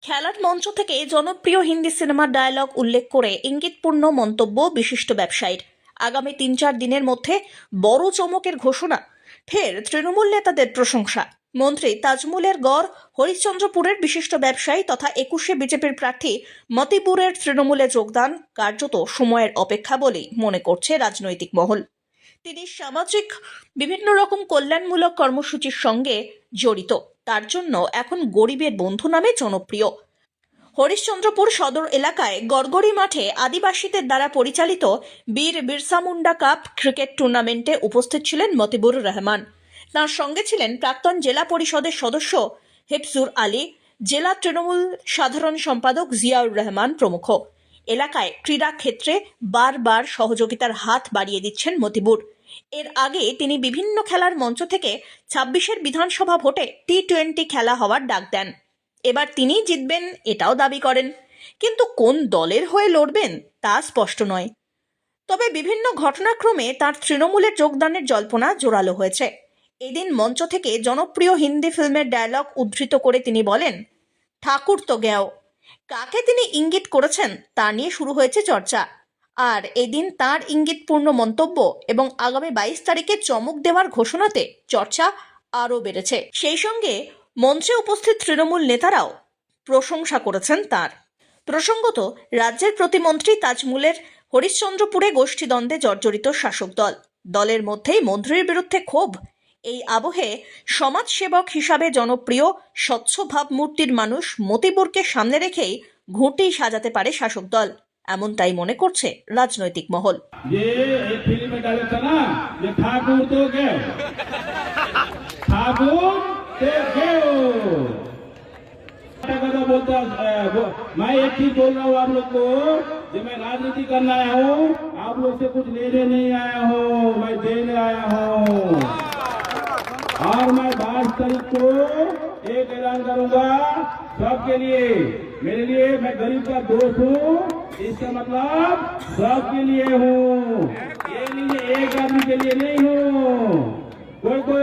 খেলার মঞ্চ থেকে জনপ্রিয় হিন্দি সিনেমার ডায়লগ উল্লেখ করে ইঙ্গিতপূর্ণ মন্তব্য বিশিষ্ট ব্যবসায়ীর। আগামী ৩-৪ দিনের মধ্যে বড় চমকের ঘোষণা, ফের তৃণমূল নেতাদের প্রশংসা। মন্ত্রী তাজমুলের গড় হরিশ্চন্দ্রপুরের বিশিষ্ট ব্যবসায়ী তথা ২১শে বিজেপির প্রার্থী মতিবুরের তৃণমূলে যোগদান কার্যত সময়ের অপেক্ষা বলেই মনে করছে রাজনৈতিক মহল। তিনি সামাজিক বিভিন্ন রকম কল্যাণমূলক কর্মসূচির সঙ্গে জড়িত, তার জন্য এখন গরিবের বন্ধু নামে জনপ্রিয়। হরিশ্চন্দ্রপুর সদর এলাকায় গড়গড়ি মাঠে আদিবাসীদের দ্বারা পরিচালিত বীর বিরসা মুন্ডা কাপ ক্রিকেট টুর্নামেন্টে উপস্থিত ছিলেন মতিবুর রহমান। তার সঙ্গে ছিলেন প্রাক্তন জেলা পরিষদের সদস্য হেফজুর আলী, জেলা তৃণমূল সাধারণ সম্পাদক জিয়াউর রহমান প্রমুখ। এলাকায় ক্রীড়া ক্ষেত্রে বারবার সহযোগিতার হাত বাড়িয়ে দিচ্ছেন মতিবুর। এর আগে তিনি বিভিন্ন খেলার মঞ্চ থেকে ২৬-এর বিধানসভা ভোটে টি-20 খেলা হওয়ার ডাক দেন। এবার তিনিই জিতবেন এটাও দাবি করেন, কিন্তু কোন দলের হয়ে লড়বেন তা স্পষ্ট নয়। তবে বিভিন্ন ঘটনাক্রমে তার তৃণমূলের যোগদানের জল্পনা জোরালো হয়েছে। এদিন মঞ্চ থেকে জনপ্রিয় হিন্দি ফিল্মের ডায়লগ উদ্ধৃত করে তিনি বলেন, ঠাকুর তো গেও। কাকে তিনি ইঙ্গিত করেছেন তা নিয়ে শুরু হয়েছে চর্চা। আর এদিন তার ইঙ্গিতপূর্ণ মন্তব্য এবং আগামী ২২ তারিখে চমক দেওয়ার ঘোষণাতে চর্চা আরও বেড়েছে। সেই সঙ্গে মঞ্চে উপস্থিত তৃণমূল নেতারাও প্রশংসা করেছেন তার। প্রসঙ্গত, রাজ্যের প্রতিমন্ত্রী তাজমুলের হরিশ্চন্দ্রপুরে গোষ্ঠীদ্বন্দ্বে জর্জরিত শাসক দল। দলের মধ্যেই মন্ত্রীর বিরুদ্ধে ক্ষোভ। এই আবহে সমাজসেবক হিসাবে জনপ্রিয় স্বচ্ছ ভাবমূর্তির মানুষ মতিবুরকে সামনে রেখেই ঘুঁটি সাজাতে পারে শাসক দল, এমনটাই মনে করছে রাজনৈতিক মহল। मैं एक चीज बोल रहा हूँ आप लोग को, कि मैं राजनीति करने आया हूँ, आप लोग से कुछ लेने नहीं आया हूँ, मैं देने आया हूँ। और मैं 22 तारीख को एक ऐलान करूंगा सबके लिए। मेरे लिए, मैं गरीब का दोस्त हूँ, इसका मतलब सबके लिए हूँ, ये नहीं एक आदमी के लिए नहीं हूँ। कोई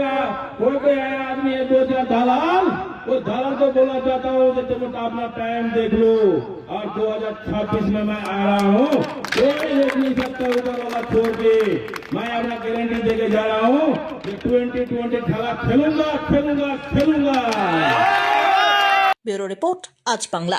आया आदमी है, 2-4 दलाल, वो दलाल को बोला चाहता हूँ कि तुम अपना टाइम देख लो, और 2026 में मैं आ रहा हूँ, कोई देख नहीं सकता ऊपर वाला छोड़ के। मैं अपना गारंटी देके जा रहा हूँ कि 2020 खेला खेलूंगा। ব্যুরো রিপোর্ট, আজ বাংলা।